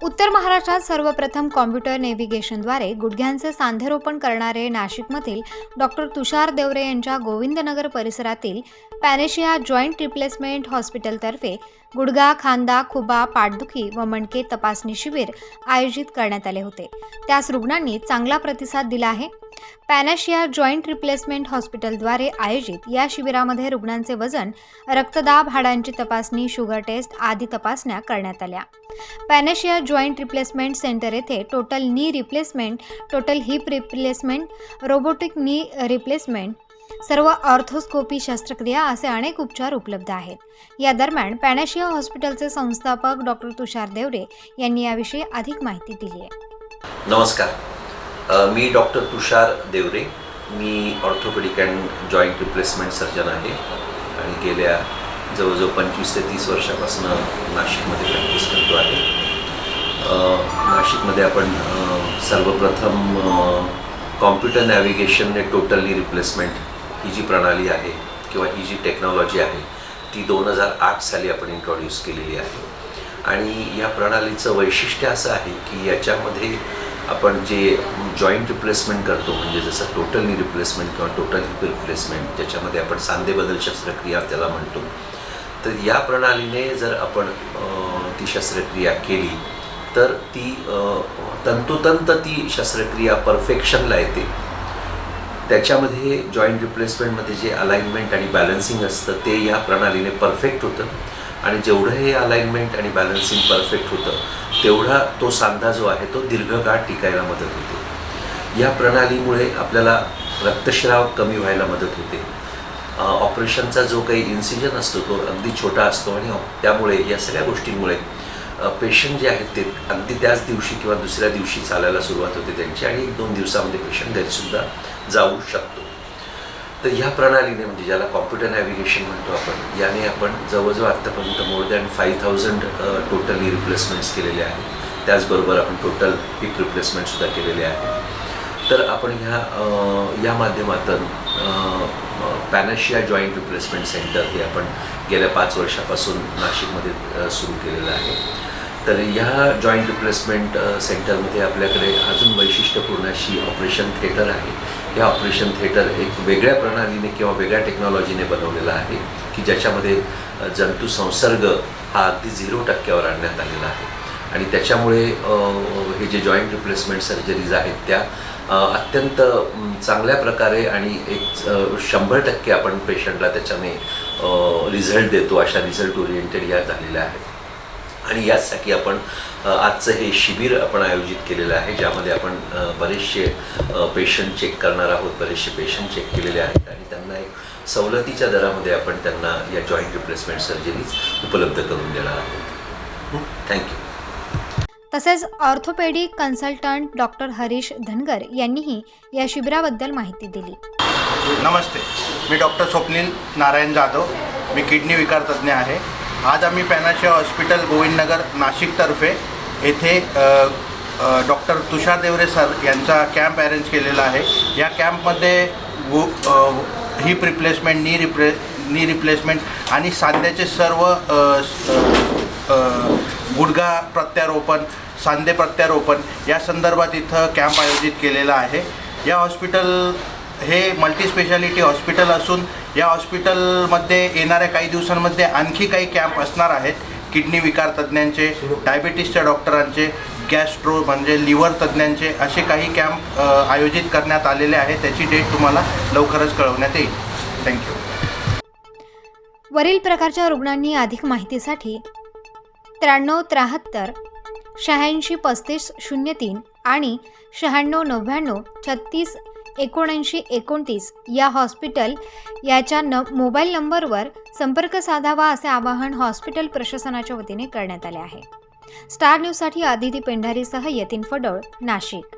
उत्तर महाराष्ट्रात सर्वप्रथम कॉम्प्युटर नेव्हिगेशनद्वारे गुडघ्यांचे सांधेरोपण करणारे नाशिकमधील डॉक्टर तुषार देवरे यांच्या गोविंदनगर परिसरातील पॅनेशिया जॉईंट रिप्लेसमेंट हॉस्पिटलतर्फे गुडघा, खांदा, खुबा, पाठदुखी व मणके तपासणी शिबिर आयोजित करण्यात आले होते. त्यास रुग्णांनी चांगला प्रतिसाद दिला आहे. पॅनेशिया जॉईंट रिप्लेसमेंट हॉस्पिटलद्वारे आयोजित या शिबिरामध्ये रुग्णांचे वजन, रक्तदाब, हाडांची तपासणी, शुगर टेस्ट आदी तपासण्या करण्यात आल्या. पॅनेशिया जॉईंट रिप्लेसमेंट सेंटर येथे total knee replacement, total heap replacement, robotic knee replacement, सर्व ऑर्थोस्कोपी शस्त्रक्रिया असे अनेक उपचार उपलब्ध आहेत. या दरम्यान पॅनेशिया हॉस्पिटलचे संस्थापक डॉक्टर तुषार देवरे यांनी याविषयी अधिक माहिती दिली आहे. नमस्कार, मी डॉक्टर तुषार देवरे. मी orthopaedic and joint replacement surgeon आहे आणि गेल्या जवळजवळ 25 ते 30 वर्षापासून नाशिकमध्ये प्रॅक्टिस करतो आहे. नाशिकमध्ये आपण सर्वप्रथम कॉम्प्युटर नॅव्हिगेशनने टोटली रिप्लेसमेंट ही जी प्रणाली आहे किंवा ही जी टेक्नॉलॉजी आहे ती 2008 साली आपण इंट्रोड्यूस केलेली आहे. आणि या प्रणालीचं वैशिष्ट्य असं आहे की याच्यामध्ये आपण जे जॉईंट रिप्लेसमेंट करतो, म्हणजे जसं टोटल नी रिप्लेसमेंट किंवा टोटल हिप रिप्लेसमेंट, ज्याच्यामध्ये आपण सांधेबदल शस्त्रक्रिया त्याला म्हणतो, तर या प्रणालीने जर आपण ती शस्त्रक्रिया केली तर ती तंतोतंत ती शस्त्रक्रिया परफेक्शनला येते. त्याच्यामध्ये जॉईंट रिप्लेसमेंटमध्ये जे अलाइनमेंट आणि बॅलन्सिंग असतं ते या प्रणालीने परफेक्ट होतं आणि जेवढं हे अलाइनमेंट आणि बॅलन्सिंग परफेक्ट होतं तेवढा तो सांधा जो आहे तो दीर्घकाळ टिकायला मदत होते. या प्रणालीमुळे आपल्याला रक्तस्राव कमी व्हायला मदत होते. ऑपरेशनचा जो काही इन्सिजन असतो तो अगदी छोटा असतो आणि त्यामुळे या सगळ्या गोष्टींमुळे पेशंट जे आहेत ते अगदी त्याच दिवशी किंवा दुसऱ्या दिवशी चालायला सुरुवात होते त्यांची आणि 1-2 दिवसामध्ये पेशंट घरीसुद्धा जाऊ शकतो. तर ह्या प्रणालीने, म्हणजे ज्याला कॉम्प्युटर नॅव्हिगेशन म्हणतो आपण, याने आपण जवळजवळ आत्तापर्यंत मोर दॅन 5000 टोटली रिप्लेसमेंट्स केलेले आहेत. त्याचबरोबर आपण टोटल हिप रिप्लेसमेंटसुद्धा केलेले आहे. तर आपण या माध्यमातून पॅनेशिया जॉईंट रिप्लेसमेंट सेंटर हे आपण गेल्या 5 वर्षापासून नाशिकमध्ये सुरू केलेलं आहे. तर ह्या जॉईंट रिप्लेसमेंट सेंटरमध्ये आपल्याकडे अजून वैशिष्ट्यपूर्ण अशी ऑपरेशन थिएटर आहे. या ऑपरेशन थिएटर एक वेगळ्या प्रणालीने किंवा वेगळ्या टेक्नॉलॉजीने बनवलेला आहे की ज्याच्यामध्ये जंतू संसर्ग हा अगदी 0% आणण्यात आलेला आहे. आणि त्याच्यामुळे हे जे जॉईंट रिप्लेसमेंट सर्जरीज आहेत त्या अत्यंत चांगल्या प्रकारे आणि एक 100% आपण पेशंटला त्याच्याने रिझल्ट देतो, अशा रिझल्ट ओरिएंटेड या झालेल्या आहेत. आणि याचसाठी आपण आजचं हे शिबिर आपण आयोजित केलेलं आहे, ज्यामध्ये आपण बरेचसे पेशंट चेक करणार आहोत. बरेचसे पेशंट चेक केलेले आहेत आणि त्यांना एक सवलतीच्या दरामध्ये आपण त्यांना या जॉईंट रिप्लेसमेंट सर्जरीज उपलब्ध करून देणार आहोत. थँक्यू. तसेच orthopaedic consultant doctor Harish Dhangar यांनीही या शिबिराबद्दल माहिती दिली. नमस्ते, मी डॉक्टर स्वप्नील नारायण जाधव. मी किडनी विकार तज्ज्ञ आहे. आज आम्ही पॅनेशिया हॉस्पिटल गोविंदनगर नाशिकतर्फे येथे डॉक्टर तुषार देवरे सर यांचा कॅम्प अरेंज केलेला आहे. या कॅम्पमध्ये हिप रिप्लेसमेंट, नी रिप्लेसमेंट आणि सांध्याचे सर्व गुडघा प्रत्यारोपण, सांधे प्रत्यारोपण या संदर्भात इथं कॅम्प आयोजित केलेला आहे. या हॉस्पिटल हे मल्टीस्पेशालिटी हॉस्पिटल असून या हॉस्पिटलमध्ये येणाऱ्या काही दिवसांमध्ये आणखी काही कॅम्प असणार आहेत. किडनी विकार तज्ज्ञांचे, डायबिटीसच्या डॉक्टरांचे, गॅस्ट्रो म्हणजे लिव्हर तज्ज्ञांचे असे काही कॅम्प आयोजित करण्यात आलेले आहेत. त्याची डेट तुम्हाला लवकरच कळवण्यात येईल. थँक्यू. वरील प्रकारच्या रुग्णांनी अधिक माहितीसाठी 9373 86 35 03 आणि 9699 36 79 29 या हॉस्पिटल याच्या मोबाईल नंबरवर संपर्क साधावा असे आवाहन हॉस्पिटल प्रशासनाच्या वतीने करण्यात आले आहे. स्टार न्यूजसाठी आदिती पेंढारीसह यतीन फडोळ, नाशिक.